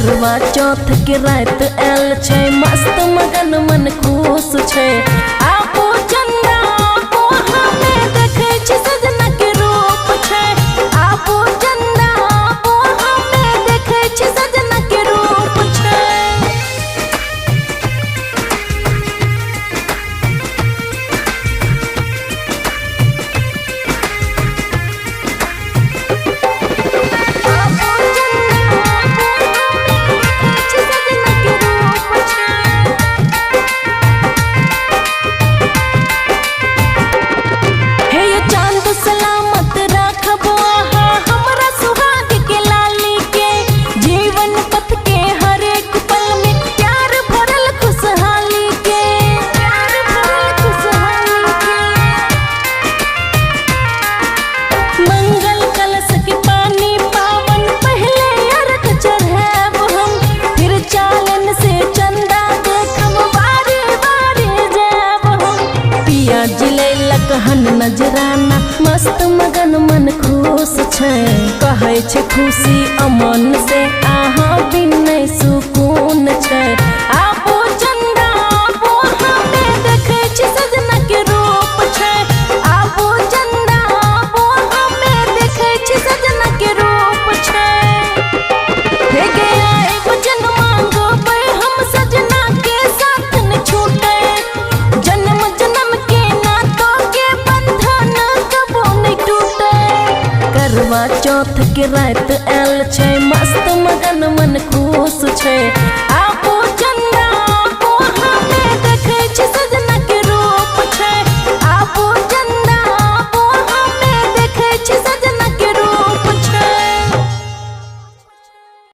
करवा चौथ के रात आयल छै, मस्त मगन मन खुश छै। आपो चंदा आपो हमें देखे छै, सजना के रूप छै। आपो चंदा आपो हमें देखे छै, सजना के रूप छै। हन नजराना मस्त मगन मन खुश छै। कहै छै खुशी अमन से अहाँ बिन नहीं सुकून छै। आपो चंदा आपो हमें देखे छै, सजना के रूप छै। आपो चंदा आपो हमें देखे छै, सजना के रूप छै। हे गया वचन मांगबै हम सजना के साथ न छूटे। जन्म जन्म के नातों के बंधन कबो नहीं टूटे। करवा चौथ के रात आयल छै, मस्त मगन मन